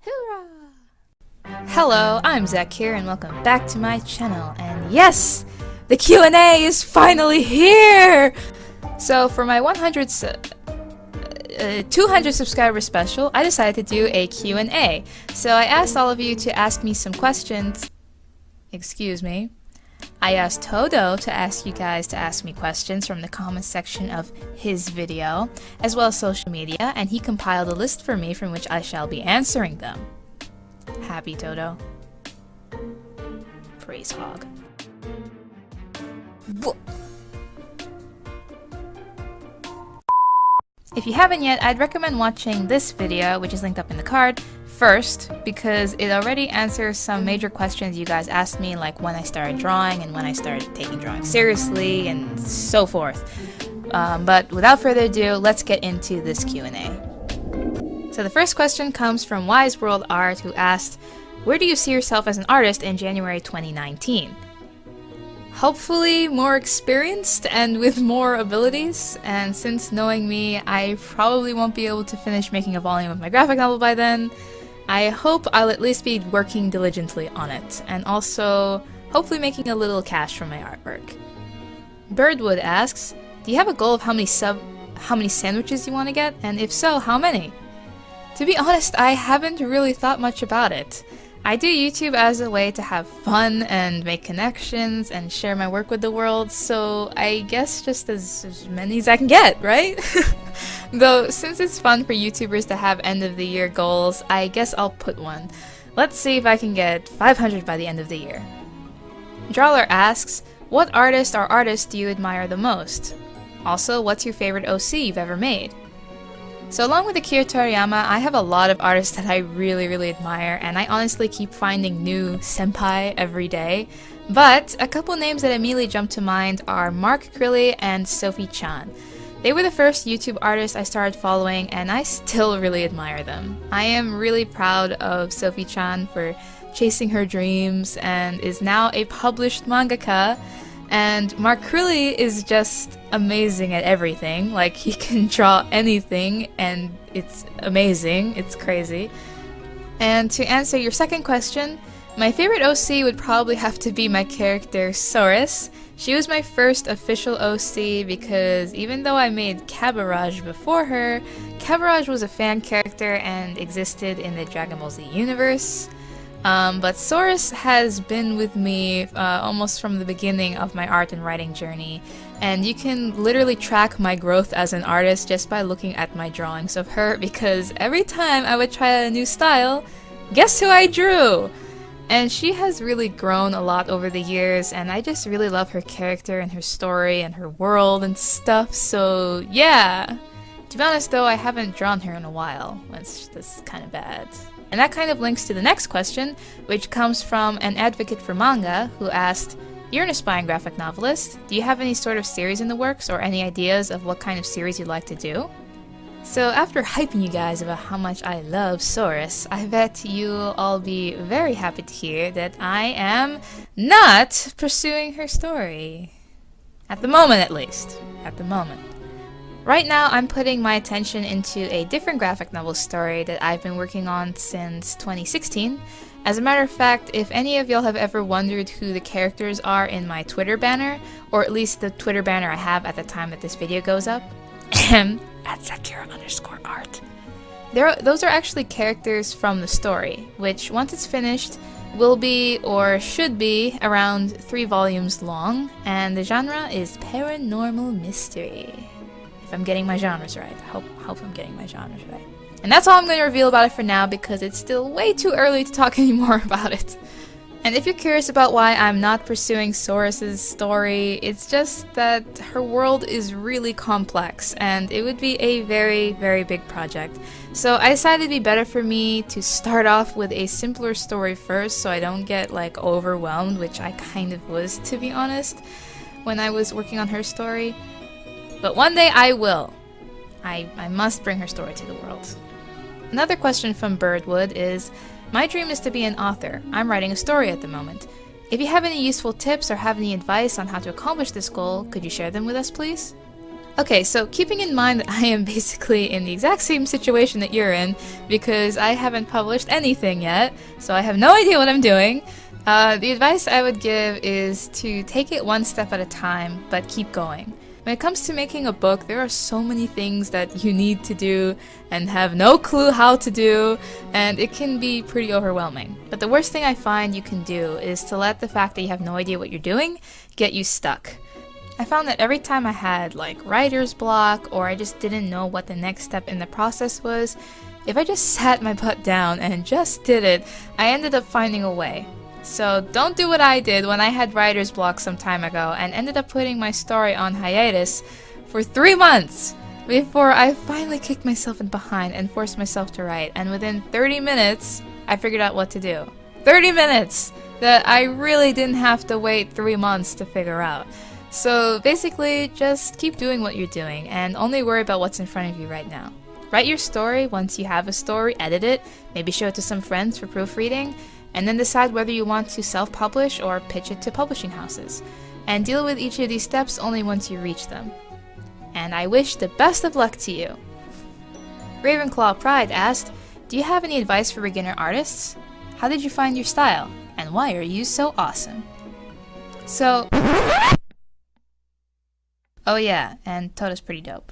ZACCURA! Hello, I'm Zach here and welcome back to my channel. And yes, the Q&A is finally here! So for my 200 subscriber special, I decided to do a Q&A. So I asked all of you to ask me some questions. Excuse me. I asked Todo to ask you guys to ask me questions from the comment section of his video, as well as social media, and he compiled a list for me from which I shall be answering them. Happy Todo. Praise Hog. If you haven't yet, I'd recommend watching this video, which is linked up in the card, first, because it already answers some major questions you guys asked me, like when I started drawing and when I started taking drawing seriously and so forth. But without further ado, let's get into this Q&A. So the first question comes from Wise World Art, who asked, where do you see yourself as an artist in January 2019? Hopefully more experienced and with more abilities, and since knowing me, I probably won't be able to finish making a volume of my graphic novel by then. I hope I'll at least be working diligently on it, and also hopefully making a little cash from my artwork. Birdwood asks, do you have a goal of how many sandwiches you want to get, and if so, how many? To be honest, I haven't really thought much about it. I do YouTube as a way to have fun and make connections and share my work with the world, so I guess just as many as I can get, right? Though, since it's fun for YouTubers to have end-of-the-year goals, I guess I'll put one. Let's see if I can get 500 by the end of the year. Drawler asks, what artist or artists do you admire the most? Also, what's your favorite OC you've ever made? So along with Akira Toriyama, I have a lot of artists that I really admire, and I honestly keep finding new senpai every day. But a couple names that immediately jump to mind are Mark Crilly and Sophie Chan. They were the first YouTube artists I started following, and I still really admire them. I am really proud of Sophie Chan for chasing her dreams and is now a published mangaka. And Mark Crilly is just amazing at everything. Like, he can draw anything and it's amazing, it's crazy. And to answer your second question, my favorite OC would probably have to be my character Soris. She was my first official OC because even though I made Cabarage before her, Cabarage was a fan character and existed in the Dragon Ball Z universe. But Soris has been with me almost from the beginning of my art and writing journey, and you can literally track my growth as an artist just by looking at my drawings of her, because every time I would try a new style, guess who I drew? And she has really grown a lot over the years, and I just really love her character and her story and her world and stuff, so yeah! To be honest though, I haven't drawn her in a while. That's kind of bad. And that kind of links to the next question, which comes from an advocate for manga who asked, you're an aspiring graphic novelist. Do you have any sort of series in the works or any ideas of what kind of series you'd like to do? So after hyping you guys about how much I love Soris, I bet you'll all be very happy to hear that I am not pursuing her story. At the moment, at least. At the moment. Right now, I'm putting my attention into a different graphic novel story that I've been working on since 2016. As a matter of fact, if any of y'all have ever wondered who the characters are in my Twitter banner, or at least the Twitter banner I have at the time that this video goes up, at ZACCURA_art, those are actually characters from the story, which once it's finished, will be, or should be, around 3 volumes long, and the genre is paranormal mystery. If I'm getting my genres right. I hope I'm getting my genres right. And that's all I'm going to reveal about it for now, because it's still way too early to talk anymore about it. And if you're curious about why I'm not pursuing Soris's story, it's just that her world is really complex, and it would be a very big project. So I decided it'd be better for me to start off with a simpler story first, so I don't get like overwhelmed, which I kind of was, to be honest, when I was working on her story. But one day I will. I must bring her story to the world. Another question from Birdwood is, my dream is to be an author. I'm writing a story at the moment. If you have any useful tips or have any advice on how to accomplish this goal, could you share them with us, please? Okay, so keeping in mind that I am basically in the exact same situation that you're in, because I haven't published anything yet, so I have no idea what I'm doing, the advice I would give is to take it one step at a time, but keep going. When it comes to making a book, there are so many things that you need to do and have no clue how to do, and it can be pretty overwhelming. But the worst thing I find you can do is to let the fact that you have no idea what you're doing get you stuck. I found that every time I had like writer's block, or I just didn't know what the next step in the process was, if I just sat my butt down and just did it, I ended up finding a way. So don't do what I did when I had writer's block some time ago and ended up putting my story on hiatus for 3 months before I finally kicked myself in behind and forced myself to write. And within 30 minutes, I figured out what to do. 30 minutes! That I really didn't have to wait 3 months to figure out. So basically, just keep doing what you're doing and only worry about what's in front of you right now. Write your story. Once you have a story, edit it, maybe show it to some friends for proofreading, and then decide whether you want to self-publish or pitch it to publishing houses. And deal with each of these steps only once you reach them. And I wish the best of luck to you. Ravenclaw Pride asked, do you have any advice for beginner artists? How did you find your style? And why are you so awesome? So... Oh yeah, and Toto's pretty dope.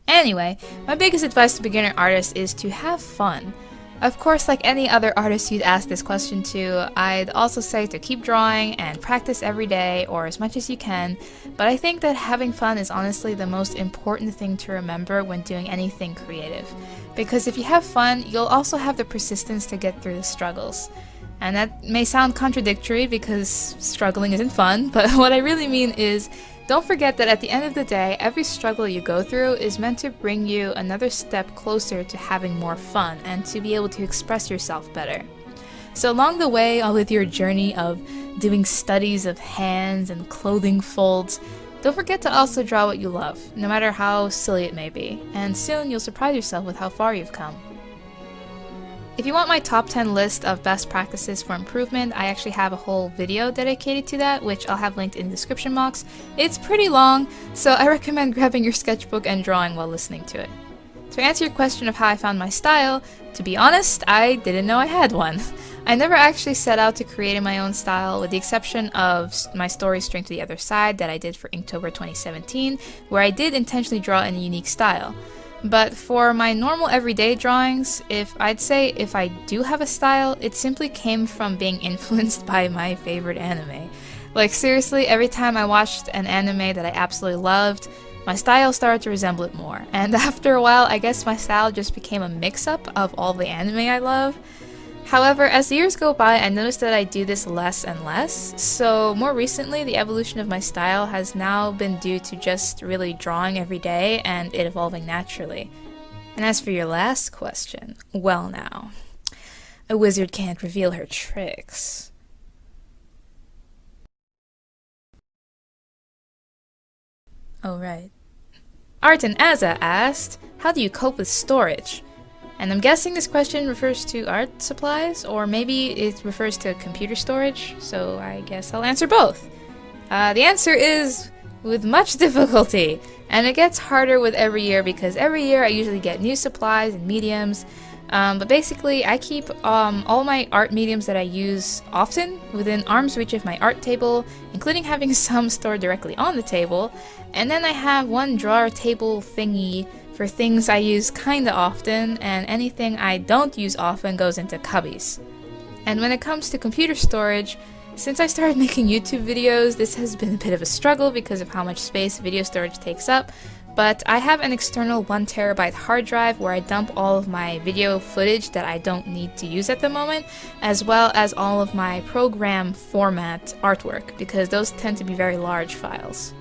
Anyway, my biggest advice to beginner artists is to have fun. Of course, like any other artist you'd ask this question to, I'd also say to keep drawing and practice every day or as much as you can, but I think that having fun is honestly the most important thing to remember when doing anything creative. Because if you have fun, you'll also have the persistence to get through the struggles. And that may sound contradictory because struggling isn't fun, but what I really mean is, don't forget that at the end of the day, every struggle you go through is meant to bring you another step closer to having more fun and to be able to express yourself better. So along the way, with your journey of doing studies of hands and clothing folds, don't forget to also draw what you love, no matter how silly it may be, and soon you'll surprise yourself with how far you've come. If you want my top 10 list of best practices for improvement, I actually have a whole video dedicated to that, which I'll have linked in the description box. It's pretty long, so I recommend grabbing your sketchbook and drawing while listening to it. To answer your question of how I found my style, to be honest, I didn't know I had one. I never actually set out to create my own style, with the exception of my story String to the Other Side that I did for Inktober 2017, where I did intentionally draw in a unique style. But for my normal everyday drawings, if I do have a style, it simply came from being influenced by my favorite anime. Like seriously, every time I watched an anime that I absolutely loved, my style started to resemble it more. And after a while, I guess my style just became a mix-up of all the anime I love. However, as the years go by, I noticed that I do this less and less, so more recently the evolution of my style has now been due to just really drawing every day and it evolving naturally. And as for your last question, well now, a wizard can't reveal her tricks. Oh right. Art and Azza asked, how do you cope with storage? And I'm guessing this question refers to art supplies, or maybe it refers to computer storage, so I guess I'll answer both. The answer is with much difficulty, and it gets harder with every year because every year I usually get new supplies and mediums, but basically I keep all my art mediums that I use often within arm's reach of my art table, including having some stored directly on the table, and then I have one drawer table thingy for things I use kinda often, and anything I don't use often goes into cubbies. And when it comes to computer storage, since I started making YouTube videos, this has been a bit of a struggle because of how much space video storage takes up, but I have an external 1TB hard drive where I dump all of my video footage that I don't need to use at the moment, as well as all of my program format artwork, because those tend to be very large files.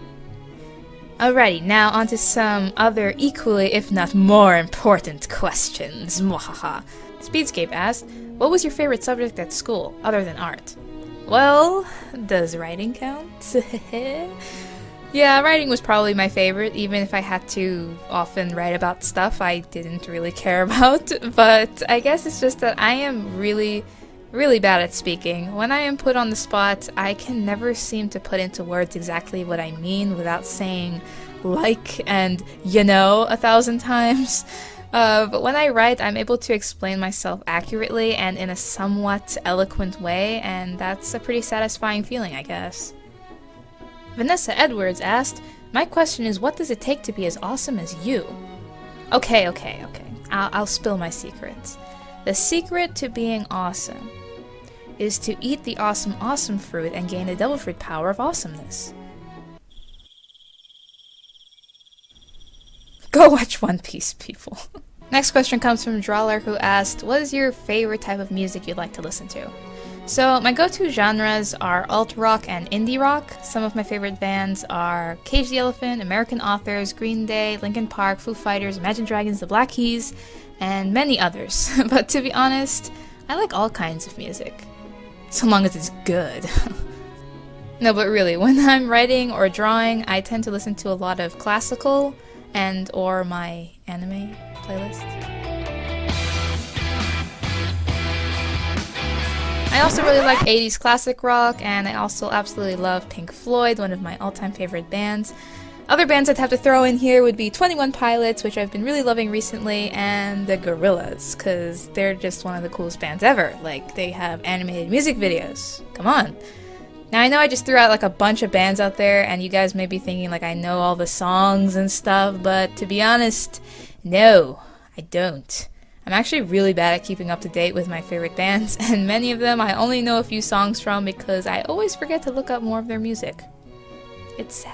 Alrighty, now onto some other equally, if not more important questions. Mwahaha. Speedscape asked, what was your favorite subject at school, other than art? Well, does writing count? Yeah, writing was probably my favorite, even if I had to often write about stuff I didn't really care about. But I guess it's just that I am really really bad at speaking. When I am put on the spot, I can never seem to put into words exactly what I mean without saying like and you know 1,000 times. But when I write, I'm able to explain myself accurately and in a somewhat eloquent way, and that's a pretty satisfying feeling, I guess. Vanessa Edwards asked, "My question is, what does it take to be as awesome as you?" Okay. I'll spill my secret. The secret to being awesome is to eat the awesome fruit and gain the devil fruit power of awesomeness. Go watch One Piece, people. Next question comes from Drawler, who asked, "What is your favorite type of music you'd like to listen to?" So my go-to genres are alt rock and indie rock. Some of my favorite bands are Cage the Elephant, American Authors, Green Day, Linkin Park, Foo Fighters, Imagine Dragons, The Black Keys, and many others. But to be honest, I like all kinds of music, so long as it's good. No, but really, when I'm writing or drawing, I tend to listen to a lot of classical and or my anime playlist. I also really like 80s classic rock, and I also absolutely love Pink Floyd, one of my all-time favorite bands. Other bands I'd have to throw in here would be 21 Pilots, which I've been really loving recently, and the Gorillaz, because they're just one of the coolest bands ever. Like, they have animated music videos. Come on. Now, I know I just threw out like a bunch of bands out there, and you guys may be thinking like I know all the songs and stuff, but to be honest, no, I don't. I'm actually really bad at keeping up to date with my favorite bands, and many of them I only know a few songs from because I always forget to look up more of their music. It's sad.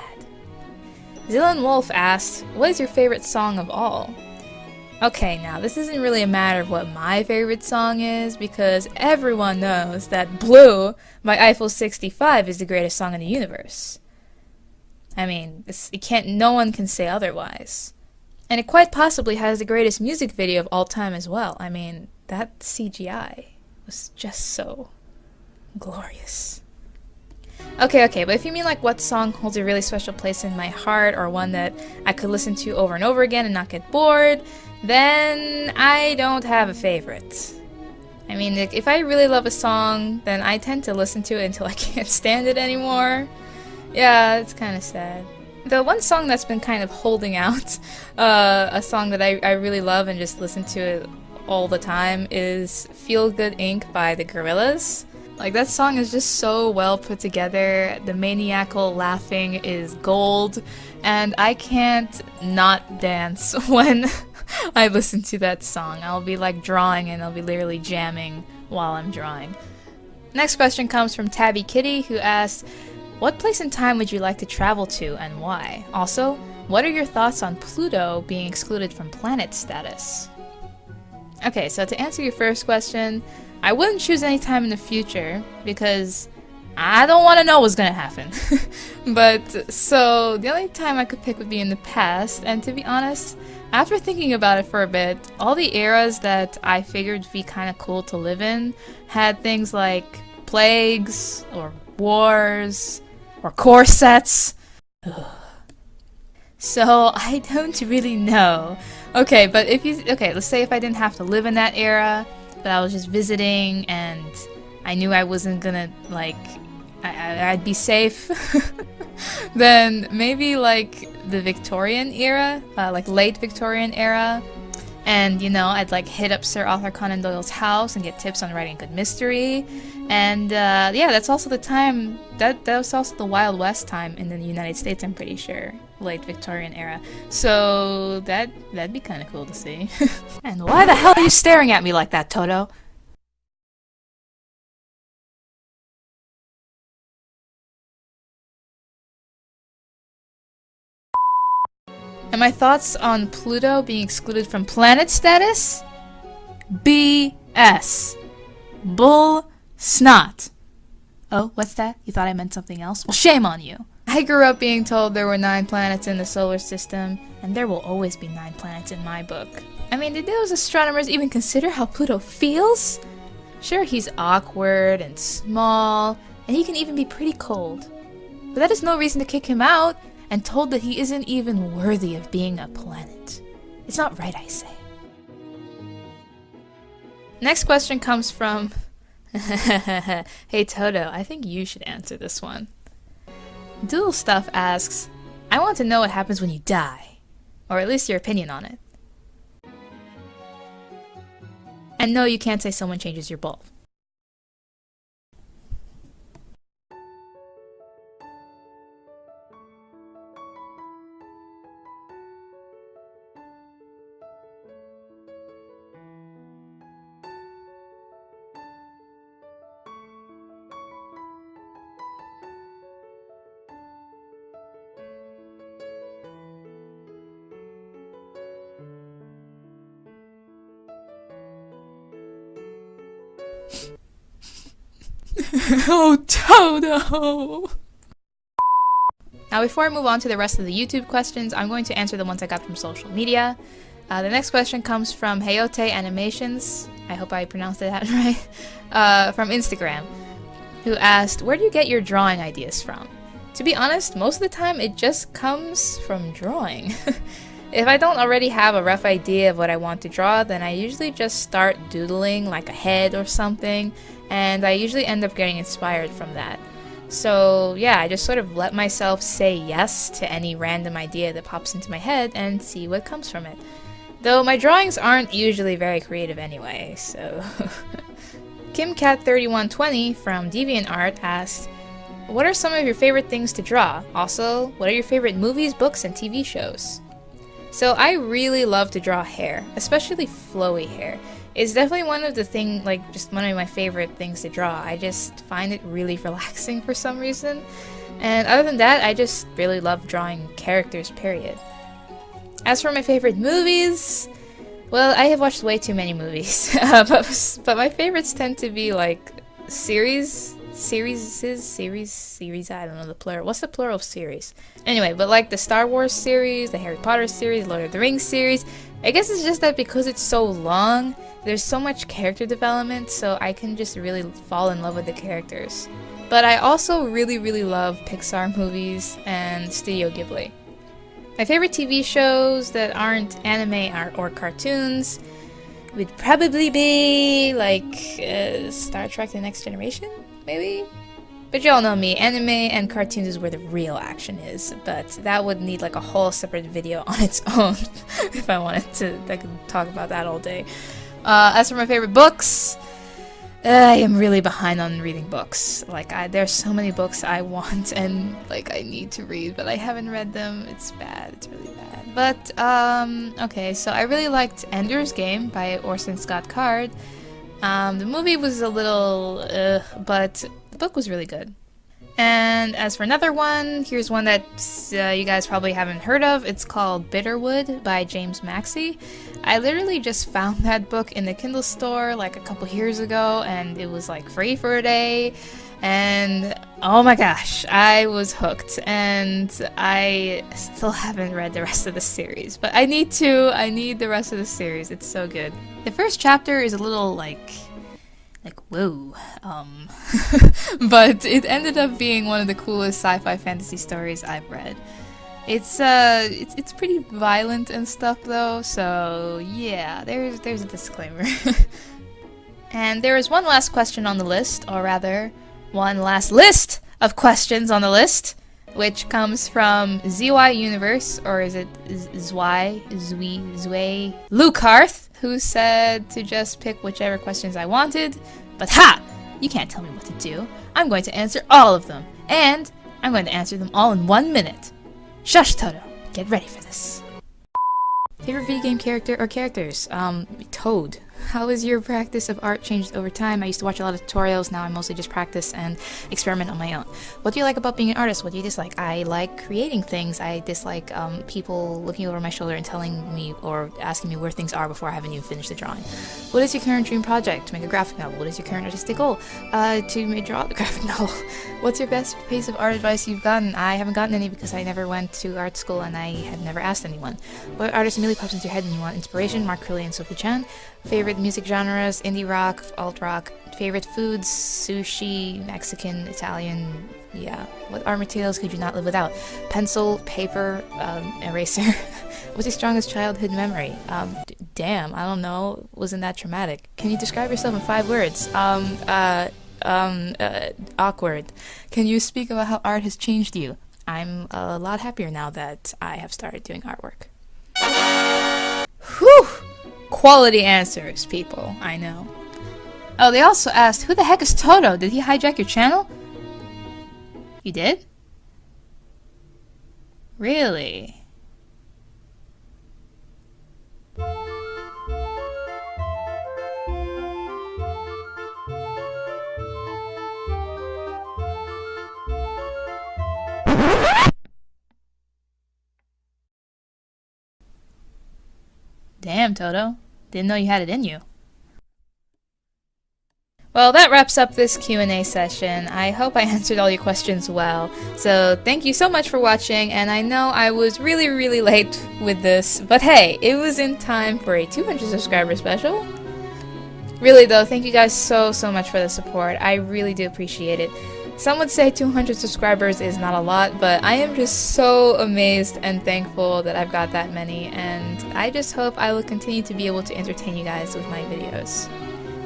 Zillan Wolf asked, "What is your favorite song of all?" Okay, now this isn't really a matter of what my favorite song is, because everyone knows that Blue by Eiffel 65 is the greatest song in the universe. I mean, no one can say otherwise. And it quite possibly has the greatest music video of all time as well. I mean, that CGI was just so glorious. Okay, but if you mean like what song holds a really special place in my heart, or one that I could listen to over and over again and not get bored, then I don't have a favorite. I mean, if I really love a song, then I tend to listen to it until I can't stand it anymore. Yeah, it's kind of sad. The one song that's been kind of holding out, a song that I really love and just listen to it all the time, is Feel Good Inc. by the Gorillaz. Like, that song is just so well put together, the maniacal laughing is gold, and I can't not dance when I listen to that song. I'll be like drawing and I'll be literally jamming while I'm drawing. Next question comes from Tabby Kitty, who asks, "What place and time would you like to travel to and why? Also, what are your thoughts on Pluto being excluded from planet status?" Okay, so to answer your first question, I wouldn't choose any time in the future because I don't want to know what's gonna happen. But so the only time I could pick would be in the past, and to be honest, after thinking about it for a bit, all the eras that I figured would be kind of cool to live in had things like plagues or wars or corsets. Ugh. So I don't really know. Okay, but let's say if I didn't have to live in that era, but I was just visiting and I knew I wasn't gonna, like, I'd be safe, then maybe like the Victorian era, like late Victorian era, and I'd like hit up Sir Arthur Conan Doyle's house and get tips on writing good mystery, and yeah, that's also the time, that was also the Wild West time in the United States, I'm pretty sure, late Victorian era, so that'd be kind of cool to see. And why the hell are you staring at me like that, Toto? And my thoughts on Pluto being excluded from planet status? BS. Bull snot. Oh, what's that? You thought I meant something else? Well, shame on you. I grew up being told there were 9 planets in the solar system, and there will always be 9 planets in my book. I mean, did those astronomers even consider how Pluto feels? Sure, he's awkward and small, and he can even be pretty cold. But that is no reason to kick him out, and told that he isn't even worthy of being a planet. It's not right, I say. Next question comes from Hey Toto, I think you should answer this one. Doodle Stuff asks, I want to know what happens when you die, or at least your opinion on it. And no, you can't say someone changes your bulb. Oh, Toto! Now, before I move on to the rest of the YouTube questions, I'm going to answer the ones I got from social media. The next question comes from Heyote Animations. I hope I pronounced that right. From Instagram, who asked, where do you get your drawing ideas from? To be honest, most of the time it just comes from drawing. If I don't already have a rough idea of what I want to draw, then I usually just start doodling like a head or something, and I usually end up getting inspired from that. So yeah, I just sort of let myself say yes to any random idea that pops into my head and see what comes from it. Though my drawings aren't usually very creative anyway, so... KimCat3120 from DeviantArt asked, what are some of your favorite things to draw? Also, what are your favorite movies, books, and TV shows? So I really love to draw hair, especially flowy hair. It's definitely one of the just one of my favorite things to draw. I just find it really relaxing for some reason. And other than that, I just really love drawing characters, period. As for my favorite movies, well, I have watched way too many movies. but my favorites tend to be like series, I don't know the plural. What's the plural of series? Anyway, but like the Star Wars series, the Harry Potter series, Lord of the Rings series. I guess it's just that because it's so long, there's so much character development, so I can just really fall in love with the characters. But I also really love Pixar movies and Studio Ghibli. My favorite TV shows that aren't anime or cartoons would probably be like Star Trek The Next Generation? Maybe? But y'all know me, anime and cartoons is where the real action is, but that would need like a whole separate video on its own if I wanted to. I could talk about that all day. As for my favorite books, I am really behind on reading books. There's so many books I want and I need to read, but I haven't read them. It's bad. It's really bad. But okay, so I really liked Ender's Game by Orson Scott Card. The movie was a little but the book was really good. And as for another one, here's one that you guys probably haven't heard of. It's called Bitterwood by James Maxey. I literally just found that book in the Kindle store like a couple years ago, and it was like free for a day. And oh my gosh, I was hooked, and I still haven't read the rest of the series. But I need to. I need the rest of the series. It's so good. The first chapter is a little like whoa, but it ended up being one of the coolest sci-fi fantasy stories I've read. It's pretty violent and stuff though, so yeah, there's a disclaimer. And there is one last question on the list, or rather, one last list of questions on the list, which comes from ZY Universe, or is it Zwy Lucarth, who said to just pick whichever questions I wanted. But ha! You can't tell me what to do. I'm going to answer all of them, and I'm going to answer them all in 1 minute. Shush, Toto. Get ready for this. Favorite video game character or characters? Toad. How has your practice of art changed over time? I used to watch a lot of tutorials, now I mostly just practice and experiment on my own. What do you like about being an artist? What do you dislike? I like creating things. I dislike people looking over my shoulder and telling me or asking me where things are before I haven't even finished the drawing. What is your current dream project? To make a graphic novel. What is your current artistic goal? To draw the graphic novel. What's your best piece of art advice you've gotten? I haven't gotten any because I never went to art school and I had never asked anyone. What artist immediately pops into your head when you want inspiration? Mark Curley and Sophie Chan. Favorite music genres, indie rock, alt rock. Favorite foods, sushi, Mexican, Italian. Yeah. What art materials could you not live without? Pencil, paper, eraser. What's your strongest childhood memory? Damn, I don't know. Wasn't that traumatic? Can you describe yourself in 5 words? Awkward. Can you speak about how art has changed you? I'm a lot happier now that I have started doing artwork. Whew! Quality answers, people. I know. Oh, they also asked, who the heck is Toto? Did he hijack your channel? You did? Really? Damn, Toto. Didn't know you had it in you. Well, that wraps up this Q&A session. I hope I answered all your questions well. So thank you so much for watching, and I know I was really late with this, but hey, it was in time for a 200 subscriber special. Really though, thank you guys so much for the support. I really do appreciate it. Some would say 200 subscribers is not a lot, but I am just so amazed and thankful that I've got that many, and I just hope I will continue to be able to entertain you guys with my videos.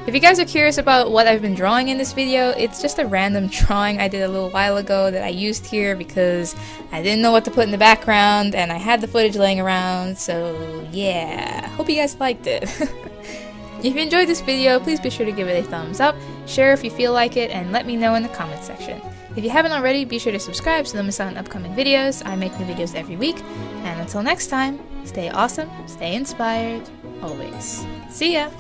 If you guys are curious about what I've been drawing in this video, it's just a random drawing I did a little while ago that I used here because I didn't know what to put in the background and I had the footage laying around, so yeah, hope you guys liked it. If you enjoyed this video, please be sure to give it a thumbs up, share if you feel like it, and let me know in the comments section. If you haven't already, be sure to subscribe so you don't miss out on upcoming videos. I make new videos every week, and until next time, stay awesome, stay inspired, always. See ya!